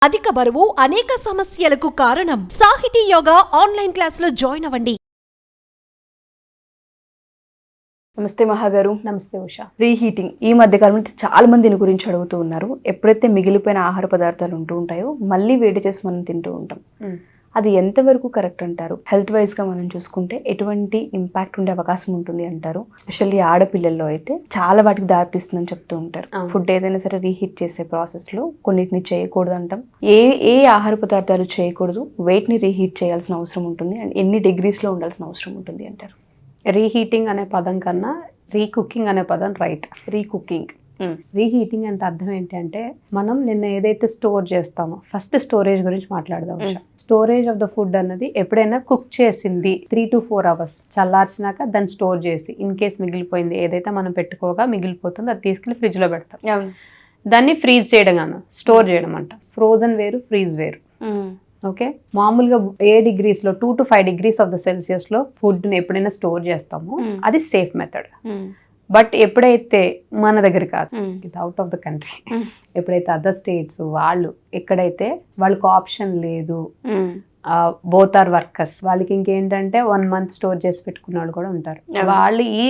అధిక బరువు అనేక సమస్యలకు కారణం. సాహితీ యోగా ఆన్లైన్ క్లాసులో జాయిన్ అవ్వండి. నమస్తే మహాగారు. నమస్తే ఉషా. రీహీటింగ్ ఈ మధ్య కాలంలో చాలా మంది దీని గురించి అడుగుతూ ఉన్నారు. ఎప్పుడైతే మిగిలిపోయిన ఆహార పదార్థాలు ఉంటూ ఉంటాయో మళ్ళీ వేడి చేసి మనం తింటూ ఉంటాం. అది ఎంతవరకు కరెక్ట్ అంటారు? హెల్త్ వైజ్ గా మనం చూసుకుంటే ఎటువంటి ఇంపాక్ట్ ఉండే అవకాశం ఉంటుంది అంటారు? ఎస్పెషల్లీ ఆడపిల్లల్లో అయితే చాలా వాటికి దారితీస్తుందని చెప్తూ ఉంటారు. ఫుడ్ ఏదైనా సరే రీహీట్ చేసే ప్రాసెస్ లో కొన్నిటిని చేయకూడదు అంటాం. ఏ ఆహార పదార్థాలు చేయకూడదు, వెయిట్ ని రీహీట్ చేయాల్సిన అవసరం ఉంటుంది అండ్ ఎన్ని డిగ్రీస్ లో ఉండాల్సిన అవసరం ఉంటుంది అంటారు? రీహీటింగ్ అనే పదం కన్నా రీకుకింగ్ అనే పదం రైట్. రీకుకింగ్. రీహీటింగ్ అంటే అర్థం ఏంటంటే మనం నిన్న ఏదైతే స్టోర్ చేస్తామో ఫస్ట్ స్టోరేజ్ గురించి మాట్లాడదాం. స్టోరేజ్ ఆఫ్ ద ఫుడ్ అన్నది ఎప్పుడైనా కుక్ చేసింది 3 to 4 hours చల్లార్చినాక దాన్ని స్టోర్ చేసి ఇన్ కేస్ మిగిలిపోయింది ఏదైతే మనం పెట్టుకోగా మిగిలిపోతుందో అది తీసుకెళ్లి ఫ్రిడ్జ్ లో పెడతాం. దాన్ని ఫ్రీజ్ చేయడం కాదు, స్టోర్ చేయడం అంట. ఫ్రోజన్ వేరు, ఫ్రీజ్ వేరు. ఓకే, మామూలుగా ఏ డిగ్రీస్ లో 2 to 5 degrees of the Celsius లో ఫుడ్ ని ఎప్పుడైనా స్టోర్ చేస్తామో అది సేఫ్ మెథడ్. బట్ ఎప్పుడైతే మన దగ్గర కాదు, ఇది అవుట్ ఆఫ్ ద కంట్రీ, ఎప్పుడైతే అదర్ స్టేట్స్ వాళ్ళు ఎక్కడైతే వాళ్ళకి ఆప్షన్ లేదు, బోత్ ఆర్ వర్కర్స్, వాళ్ళకి ఇంకేంటంటే 1 month స్టోర్ చేసి పెట్టుకున్న వాళ్ళు కూడా ఉంటారు. వాళ్ళు ఈ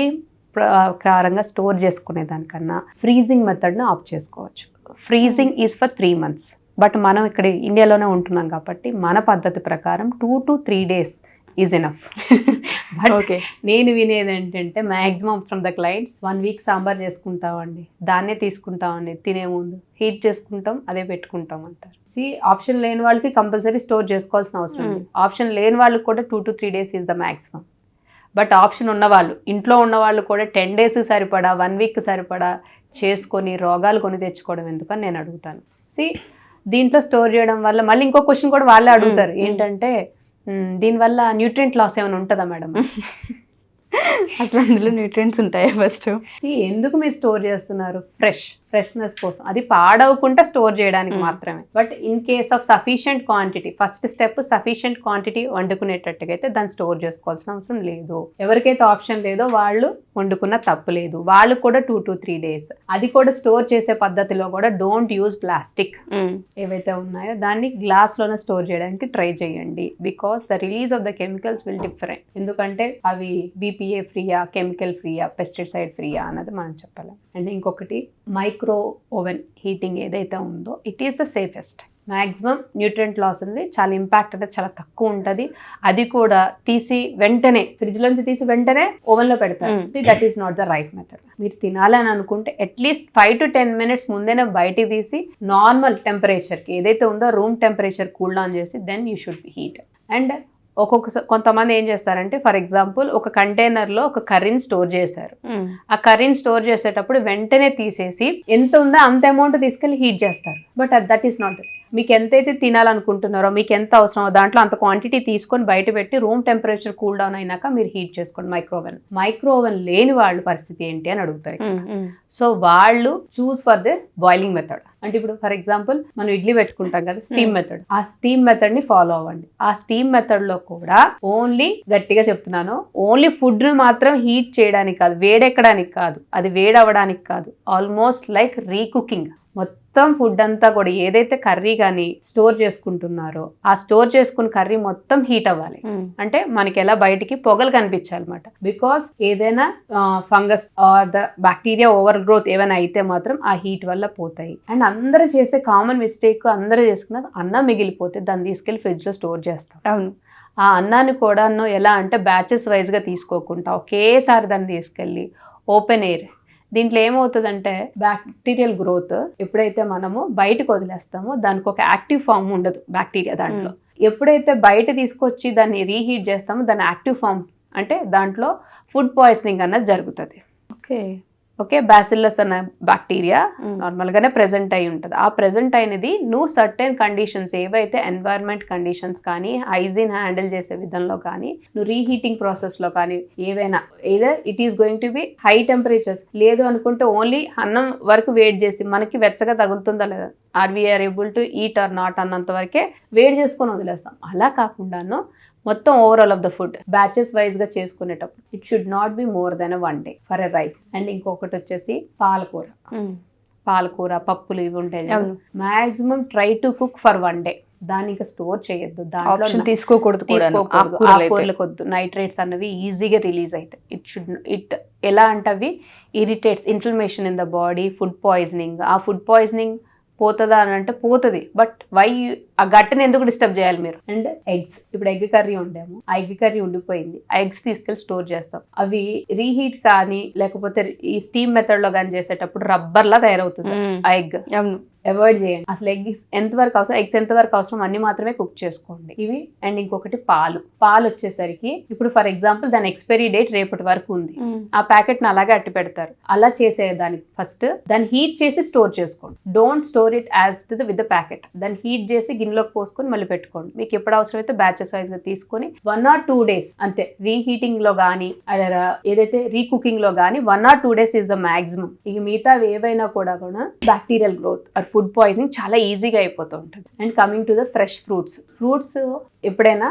ప్రకారంగా స్టోర్ చేసుకునే దానికన్నా ఫ్రీజింగ్ మెథడ్ని ఆప్ చేసుకోవచ్చు. Freezing is for 3 months. But మనం ఇక్కడ ఇండియాలోనే ఉంటున్నాం కాబట్టి మన పద్ధతి ప్రకారం 2 to 3 days is enough. But నేను వినేది ఏంటంటే maximum from the clients 1 week sambar చేసుకుంటామండి, దాన్నే తీసుకుంటామండి, తినే ముందు హీట్ చేసుకుంటాం, అదే పెట్టుకుంటాం అంటారు. ఆప్షన్ లేని వాళ్ళకి కంపల్సరీ స్టోర్ చేసుకోవాల్సిన అవసరం లేదు. ఆప్షన్ లేని వాళ్ళకి కూడా 2 to 3 days is the maximum. But option ఉన్నవాళ్ళు, ఇంట్లో ఉన్న వాళ్ళు కూడా 10 days సరిపడా 1 week సరిపడా చేసుకొని రోగాలు కొని తెచ్చుకోవడం ఎందుకని నేను అడుగుతాను. దీంట్లో స్టోర్ చేయడం వల్ల మళ్ళీ ఇంకో క్వశ్చన్ కూడా వాళ్ళే అడుగుతారు, ఏంటంటే దీనివల్ల న్యూట్రియంట్ లాస్ ఏమైనా ఉంటుందా మేడం? అసలు అందులో న్యూట్రియంట్స్ ఉంటాయా? ఫస్ట్ ఎందుకు మీరు స్టోర్ చేస్తున్నారు? ఫ్రెష్నెస్ కోసం, అది పాడవకుండా స్టోర్ చేయడానికి మాత్రమే. But in case of sufficient quantity, first step sufficient quantity వండుకునేటట్టుగా అయితే దాన్ని స్టోర్ చేసుకోవాల్సిన అవసరం లేదు. ఎవరికైతే ఆప్షన్ లేదో వాళ్ళు వండుకున్న తప్పు లేదు, వాళ్ళు కూడా 2 to 3 days. అది కూడా స్టోర్ చేసే పద్ధతిలో కూడా డోంట్ యూజ్ ప్లాస్టిక్. ఏవైతే ఉన్నాయో దాన్ని గ్లాస్ లోనే స్టోర్ చేయడానికి ట్రై చేయండి. Because the release of the chemicals will different. ఎందుకంటే అవి BPA ఫ్రీయా, కెమికల్ ఫ్రీయా, పెస్టిసైడ్ ఫ్రీయా అన్నది మనం చెప్పలేం. అండ్ ఇంకొకటి మైక్రో ఓవెన్ హీటింగ్ ఏదైతే ఉందో it is the safest. Maximum nutrient loss ఉంది, చాలా ఇంపాక్ట్ అనేది చాలా తక్కువ ఉంటుంది. అది కూడా తీసి వెంటనే ఫ్రిడ్జ్ లోంచి తీసి వెంటనే ఓవెన్ లో పెడతారు. That is not the right method. మీరు తినాలని అనుకుంటే అట్లీస్ట్ 5 to 10 minutes ముందేనే బయటికి తీసి నార్మల్ టెంపరేచర్కి ఏదైతే ఉందో రూమ్ టెంపరేచర్ కూల్ డౌన్ చేసి then you should heat. And కొంతమంది ఏం చేస్తారంటే, ఫర్ ఎగ్జాంపుల్ ఒక కంటైనర్లో ఒక కర్రీని స్టోర్ చేశారు. ఆ కర్రీని స్టోర్ చేసేటప్పుడు వెంటనే తీసేసి ఎంత ఉందో అంత అమౌంట్ తీసుకెళ్లి హీట్ చేస్తారు. But that is not it. మీకు ఎంతైతే తినాలనుకుంటున్నారో, మీకు ఎంత అవసరమో దాంట్లో అంత క్వాంటిటీ తీసుకొని బయట పెట్టి రూమ్ టెంపరేచర్ కూల్ డౌన్ అయినాక మీరు హీట్ చేసుకోండి. మైక్రో ఓవెన్ లేని వాళ్ళ పరిస్థితి ఏంటి అని అడుగుతారు. సో వాళ్ళు చూస్ ఫర్ ద బాయిలింగ్ మెథడ్. అంటే ఇప్పుడు ఫర్ ఎగ్జాంపుల్ మనం ఇడ్లీ పెట్టుకుంటాం కదా, స్టీమ్ మెథడ్. ఆ స్టీమ్ మెథడ్ ని ఫాలో అవ్వండి. ఆ స్టీమ్ మెథడ్ లో కూడా ఓన్లీ, గట్టిగా చెప్తున్నాను, ఓన్లీ ఫుడ్ ని మాత్రం హీట్ చేయడానికి కాదు, వేడెక్కడానికి కాదు, అది వేడవడానికి కాదు, ఆల్మోస్ట్ లైక్ రీకుకింగ్. మొత్తం ఫుడ్ అంతా కూడా ఏదైతే కర్రీ కానీ స్టోర్ చేసుకుంటున్నారో ఆ స్టోర్ చేసుకున్న కర్రీ మొత్తం హీట్ అవ్వాలి. అంటే మనకి ఎలా బయటికి పొగలు కనిపించాలన్నమాట. బికాస్ ఏదైనా fungus or the bacteria over growth ఏమైనా అయితే మాత్రం ఆ హీట్ వల్ల పోతాయి. అండ్ అందరూ చేసే కామన్ మిస్టేక్, అందరూ చేసుకున్న అన్నం మిగిలిపోతే దాన్ని తీసుకెళ్లి ఫ్రిడ్జ్ లో స్టోర్ చేస్తాం. అవును, ఆ అన్నాన్ని కూడా ఎలా అంటే బ్యాచెస్ వైజ్ గా తీసుకోకుండా ఒకేసారి దాన్ని తీసుకెళ్లి ఓపెన్ ఎయిర్, దీంట్లో ఏమవుతుందంటే బ్యాక్టీరియల్ గ్రోత్ ఎప్పుడైతే మనము బయటకు వదిలేస్తామో దానికి ఒక యాక్టివ్ ఫామ్ ఉండదు బ్యాక్టీరియా దాంట్లో. ఎప్పుడైతే బయట తీసుకొచ్చి దాన్ని రీహీట్ చేస్తామో దాని యాక్టివ్ ఫామ్ అంటే దాంట్లో ఫుడ్ పాయిజనింగ్ అన్నది జరుగుతుంది. ఓకే, బ్యాసిల్లస్ అన్న బ్యాక్టీరియా నార్మల్ గానే ప్రెజెంట్ అయి ఉంటుంది. ఆ ప్రెజెంట్ అయినది నువ్వు సర్టెన్ కండిషన్స్ ఏవైతే ఎన్వైరన్మెంట్ కండిషన్స్ కానీ, హైజీన్ హ్యాండిల్ చేసే విధంలో కానీ, నువ్వు రీహీటింగ్ ప్రాసెస్ లో కానీ ఏవైనా either it is going to be high temperatures. లేదు అనుకుంటే ఓన్లీ అన్నం వరకు వేడి చేసి మనకి వెచ్చగా తగులుతుందా లేదా, or we are able to eat or not అన్నంత వరకే వేడి చేసుకొని వదిలేస్తాం. అలా కాకుండాను మొత్తం overall of the food batches wise గా చేసుకునేటప్పుడు it should not be more than 1 day for a rice. And ఇంకొకటి వచ్చేసి పాలకూర. పాలకూర పప్పులు ఇవి ఉంటాయి maximum try to cook for 1 day. దాన్ని ఇంకా స్టోర్ చేయొద్దు, దాంట్లో తీసుకోకూడదు, ఆకుకూరలకు వద్దు. నైట్రేట్స్ అన్నవి ఈజీగా రిలీజ్ అవుతాయి. ఇట్ ఎలా అంటే అవి irritates, inflammation in the body, food poisoning. ఆ ఫుడ్ పాయిజనింగ్ పోతుందా అని అంటే పోతుంది, బట్ వై ఆ గట్టని ఎందుకు డిస్టర్బ్ చేయాలి మీరు? అండ్ ఎగ్స్, ఇప్పుడు ఎగ్ కర్రీ వండాము, ఆ ఎగ్ కర్రీ ఉండిపోయింది, ఆ ఎగ్స్ తీసుకెళ్ళి స్టోర్ చేస్తాం. అవి రీహీట్ కానీ లేకపోతే ఈ స్టీమ్ మెథడ్ లో కానీ చేసేటప్పుడు రబ్బర్ లా తయారవుతుంది ఆ ఎగ్. అవాయిడ్ చేయండి అసలు. ఎగ్స్ ఎంతవరకు అవసరం, ఎగ్స్ ఎంతవరకు అవసరం అన్ని మాత్రమే కుక్ చేసుకోండి ఇవి. అండ్ ఇంకొకటి పాలు వచ్చేసరికి ఇప్పుడు ఫర్ ఎగ్జాంపుల్ దాని ఎక్స్పైరీ డేట్ రేపటి వరకు ఉంది, ఆ ప్యాకెట్ ని అలాగే అట్టి పెడతారు. అలా చేసేదానికి ఫస్ట్ దాన్ని హీట్ చేసి స్టోర్ చేసుకోండి. Don't store it as with the packet. దాన్ని హీట్ చేసి గిన్నెలోకి పోసుకొని మళ్ళీ పెట్టుకోండి. మీకు ఎప్పుడు అవసరమైతే బ్యాచెస్ వైజ్ గా తీసుకొని 1 or 2 days అంతే. రీహీటింగ్ లో కానీ ఏదైతే రీకుకింగ్ లో కానీ 1 or 2 days is the maximum. ఇక మిగతా ఏవైనా కూడా బ్యాక్టీరియల్ గ్రోత్ ఫుడ్ పాయిజనింగ్ చాలా ఈజీగా అయిపోతూ ఉంటుంది. And coming to the fresh fruits ఎప్పుడైనా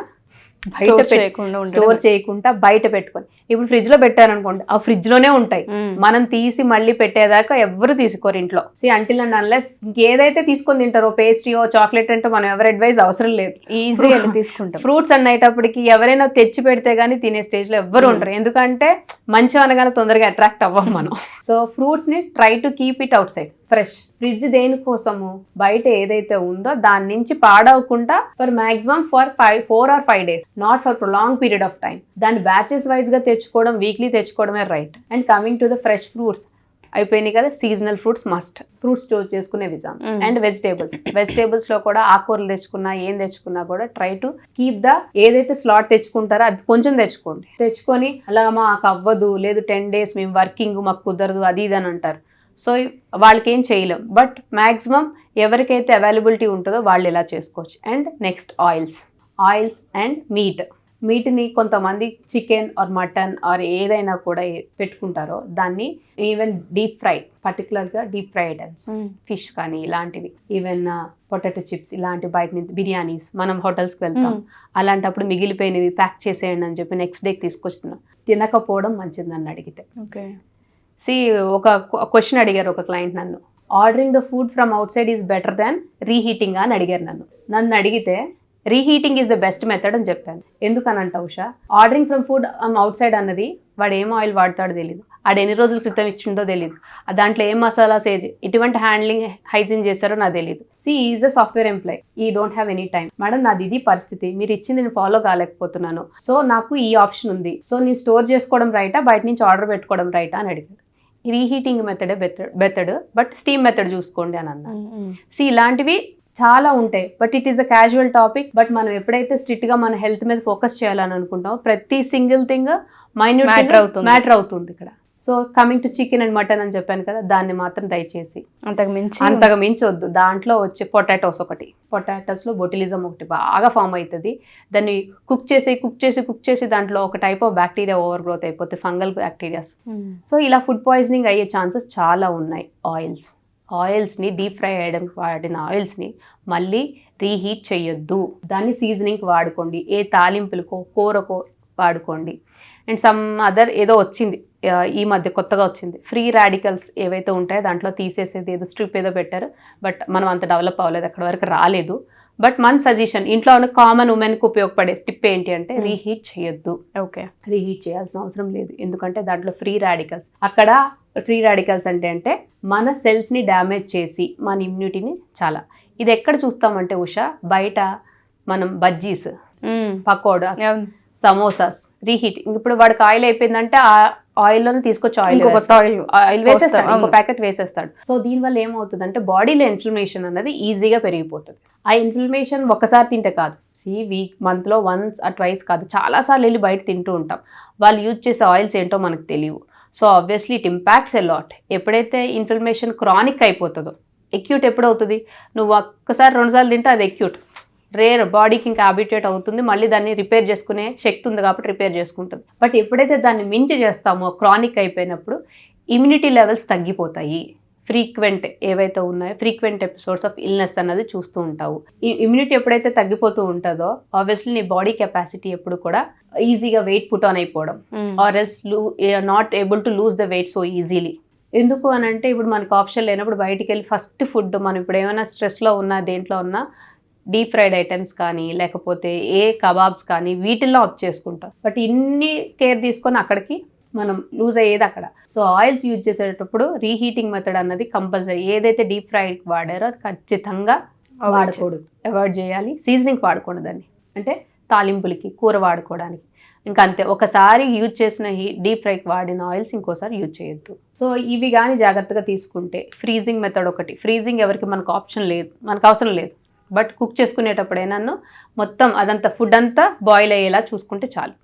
స్టోర్ చేయకుండా బయట పెట్టుకొని, ఇప్పుడు ఫ్రిడ్జ్ లో పెట్టారనుకోండి ఆ ఫ్రిడ్జ్ లోనే ఉంటాయి, మనం తీసి మళ్ళీ పెట్టేదాకా ఎవరు తీసుకోరు ఇంట్లో. అంటిల్ అండ్ అన్లెస్ ఇంకేదైతే తీసుకొని తింటారో పేస్ట్రీయో చాక్లెట్ అంటే మనం ఎవరి అడ్వైస్ అవసరం లేదు, ఈజీగా తీసుకుంటాం. ఫ్రూట్స్ అన్నయ్యేటప్పటికి ఎవరైనా తెచ్చి పెడితే గానీ తినే స్టేజ్ లో ఎవరు ఉండరు, ఎందుకంటే మంచి అనగానే తొందరగా అట్రాక్ట్ అవ్వం మనం. సో ఫ్రూట్స్ ని try to keep it outside fresh. Fridge దేనికోసము, బయట ఏదైతే ఉందో దాని నుంచి పాడవకుండా for maximum for 4 or 5 days, not for prolong period of time. దాన్ని బ్యాచెస్ వైజ్ గా తెచ్చుకోవడం, వీక్లీ తెచ్చుకోవడమే right. And coming to the fresh fruits అయిపోయినాయి కదా, సీజనల్ ఫ్రూట్స్ స్టోర్ చేసుకునే విధానం. అండ్ వెజిటేబుల్స్ లో కూడా ఆకుకూరలు తెచ్చుకున్నా ఏం తెచ్చుకున్నా కూడా ట్రై టు కీప్ ద ఏదైతే స్లాట్ తెచ్చుకుంటారో అది కొంచెం తెచ్చుకొని అలా మాకు అవ్వదు, లేదు 10 days మేము వర్కింగ్ మాకు కుదరదు అది ఇది అని అంటారు. సో వాళ్ళకి ఏం చేయలేం, బట్ మ్యాక్సిమం ఎవరికైతే అవైలబిలిటీ ఉంటుందో వాళ్ళు ఇలా చేసుకోవచ్చు. అండ్ నెక్స్ట్ ఆయిల్స్ అండ్ మీట్ని కొంతమంది చికెన్ ఆర్ మటన్ ఆర్ ఏదైనా కూడా పెట్టుకుంటారో దాన్ని ఈవెన్ డీప్ ఫ్రై, పర్టికులర్గా డీప్ ఫ్రై ఐటమ్స్, ఫిష్ కానీ ఇలాంటివి, ఈవెన్ పొటాటో చిప్స్ ఇలాంటి బయట నుంచి బిర్యానీస్ మనం హోటల్స్కి వెళ్తాం, అలాంటప్పుడు మిగిలిపోయినవి ప్యాక్ చేసేయండి అని చెప్పి నెక్స్ట్ డేకి తీసుకొస్తున్నాం. తినకపోవడం మంచిది నన్ను అడిగితే. ఒక క్వశ్చన్ అడిగారు ఒక క్లయింట్ నన్ను, ordering the food from outside is better than reheating అని అడిగారు నన్ను అడిగితే reheating is the best method అని చెప్పాను. ఎందుకనంట Usha, ordering from food outside అన్నది వాడు ఏం ఆయిల్ వాడతాడో తెలియదు, ఆడు ఎన్ని రోజుల క్రితం ఇచ్చిండో తెలియదు, దాంట్లో ఏం మసాలాస్ ఎటువంటి హ్యాండ్లింగ్ హైజీన్ చేస్తారో నాకు తెలియదు. ఈజ్ అ సాఫ్ట్వేర్ ఎంప్లాయ్, ఈ don't have any time. Madam నాది ఇది పరిస్థితి, మీరు ఇచ్చింది నేను ఫాలో కాలేకపోతున్నాను, సో నాకు ఈ ఆప్షన్ ఉంది, సో నేను స్టోర్ చేసుకోవడం రైటా బయట నుంచి ఆర్డర్ పెట్టుకోవడం రైటా అని అడిగారు. రీహీటింగ్ మెథడే బెటర్, బట్ స్టీమ్ మెథడ్ చూసుకోండి అని అన్నారు. ఇలాంటివి చాలా ఉంటాయి, but it is a casual topic. But మనం ఎప్పుడైతే స్ట్రిక్ట్ గా మన హెల్త్ మీద ఫోకస్ చేయాలని అనుకుంటామో ప్రతి సింగిల్ థింగ్ మైన్యూట్ మ్యాటర్ అవుతుంది ఇక్కడ. So coming to chicken and mutton అని చెప్పాను కదా, దాన్ని మాత్రం దయచేసి అంతగా మించి వద్దు. దాంట్లో వచ్చే పొటాటోస్ లో బొటిలిజం ఒకటి బాగా ఫామ్ అవుతుంది. దాన్ని కుక్ చేసి దాంట్లో ఒక type of bacteria over growth అయిపోతుంది, ఫంగల్ బ్యాక్టీరియాస్. సో ఇలా ఫుడ్ పాయిజనింగ్ అయ్యే ఛాన్సెస్ చాలా ఉన్నాయి. ఆయిల్స్ని డీప్ ఫ్రై చేయడానికి వాడిన ఆయిల్స్ని మళ్ళీ రీహీట్ చేయొద్దు. దాన్ని సీజనింగ్కి వాడుకోండి, ఏ తాలింపులకో కూరకో వాడుకోండి. అండ్ సమ్ అదర్ ఏదో వచ్చింది ఈ మధ్య కొత్తగా వచ్చింది, ఫ్రీ రాడికల్స్ ఏవైతే ఉంటాయో దాంట్లో తీసేసేది ఏదో స్ట్రిప్ ఏదో పెట్టారు, బట్ మనం అంత డెవలప్ అవ్వలేదు, అక్కడ వరకు రాలేదు. బట్ మన సజెషన్ ఇంట్లో ఉన్న కామన్ ఉమెన్కి ఉపయోగపడే టిప్ ఏంటి అంటే రీహీట్ చేయొద్దు. రీహీట్ చేయాల్సిన అవసరం లేదు, ఎందుకంటే దాంట్లో ఫ్రీ రాడికల్స్. అక్కడ ఫ్రీ రాడికల్స్ అంటే మన సెల్స్ని డ్యామేజ్ చేసి మన ఇమ్యూనిటీని చాలా. ఇది ఎక్కడ చూస్తామంటే ఉషా, బయట మనం బజ్జీస్, పకోడాస్, సమోసాస్ రీహీట్. ఇప్పుడు వాడికి ఆయిల్ అయిపోయిందంటే ఆ ఆయిల్లోనే తీసుకొచ్చి ఆయిల్ వేసేస్తాడు, ఇంకో ప్యాకెట్ వేసేస్తాడు. సో దీనివల్ల ఏమవుతుందంటే బాడీలో ఇన్ఫ్లమేషన్ అన్నది ఈజీగా పెరిగిపోతుంది. ఆ ఇన్ఫ్లమేషన్ ఒక్కసారి తింటే కాదు, మంత్లో వన్స్ ఆర్ ట్వైస్ కాదు, చాలాసార్లు వెళ్ళి బయట తింటూ ఉంటాం. వాళ్ళు యూజ్ చేసే ఆయిల్స్ ఏంటో మనకు తెలియవు. So obviously it impacts a lot. ఎప్పుడైతే ఇన్ఫ్లమేషన్ క్రానిక్ అయిపోతుందో, ఎక్యూట్ ఎప్పుడవుతుంది, నువ్వు ఒక్కసారి 2 సార్లు తింటే అది ఎక్యూట్, రేర్, బాడీకి ఇంకా హ్యాబిట్యూట్ అవుతుంది, మళ్ళీ దాన్ని రిపేర్ చేసుకునే శక్తి ఉంది కాబట్టి రిపేర్ చేసుకుంటుంది. బట్ ఎప్పుడైతే దాన్ని మించి చేస్తామో క్రానిక్ అయిపోయినప్పుడు ఇమ్యూనిటీ లెవెల్స్ తగ్గిపోతాయి. ఫ్రీక్వెంట్ ఏవైతే ఉన్నాయో ఫ్రీక్వెంట్ ఎపిసోడ్స్ ఆఫ్ ఇల్నెస్ అన్నది చూస్తూ ఉంటావు. ఈ ఇమ్యూనిటీ ఎప్పుడైతే తగ్గిపోతూ ఉంటుందో ఆబ్వియస్లీ నీ బాడీ కెపాసిటీ ఎప్పుడు కూడా ఈజీగా వెయిట్ పుట్ ఆన్ అయిపోవడం, or else not able to lose the weight so easily. ఎందుకు అని అంటే ఇప్పుడు మనకు ఆప్షన్ లేనప్పుడు బయటికి వెళ్ళి ఫస్ట్ ఫుడ్ మనం ఇప్పుడు ఏమైనా స్ట్రెస్లో ఉన్నా దేంట్లో ఉన్నా డీప్ ఫ్రైడ్ ఐటమ్స్ కానీ లేకపోతే ఏ కబాబ్స్ కానీ వీటిల్లో ఆప్ట్ చేసుకుంటాం. బట్ ఇన్ని కేర్ తీసుకొని అక్కడికి మనం లూజ్ అయ్యేది అక్కడ. సో ఆయిల్స్ యూజ్ చేసేటప్పుడు రీహీటింగ్ మెథడ్ అన్నది కంపల్సరీ. ఏదైతే డీప్ ఫ్రైడ్ వాడారో అది ఖచ్చితంగా వాడకూడదు, అవాయిడ్ చేయాలి. సీజనింగ్ వాడకూడదండి, అంటే తాలింపులకి కూర వాడుకోవడానికి. ఇంకా అంతే, ఒకసారి యూజ్ చేసిన డీప్ ఫ్రైకి వాడిన ఆయిల్స్ ఇంకోసారి యూజ్ చేయొద్దు. సో ఇవి కానీ జాగ్రత్తగా తీసుకుంటే, ఫ్రీజింగ్ మెథడ్ ఒకటి. ఫ్రీజింగ్ ఎవరికి మనకు ఆప్షన్ లేదు, మనకు అవసరం లేదు. బట్ కుక్ చేసుకునేటప్పుడు ఏమన్నా మొత్తం అదంతా ఫుడ్ అంతా బాయిల్ అయ్యేలా చూసుకుంటే చాలు.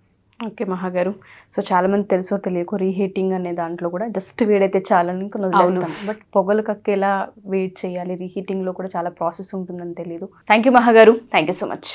ఓకే మహా గారు, సో చాలా మంది తెలుసో తెలియకో రీహీటింగ్ అనే దాంట్లో కూడా జస్ట్ వేడైతే చాలని వదిలేస్తాం. బట్ పొగలు కక్కేలా వేడి చేయాలి, రీహీటింగ్లో కూడా చాలా ప్రాసెస్ ఉంటుందని తెలియదు. థ్యాంక్ యూ మహా గారు, థ్యాంక్ యూ సో మచ్.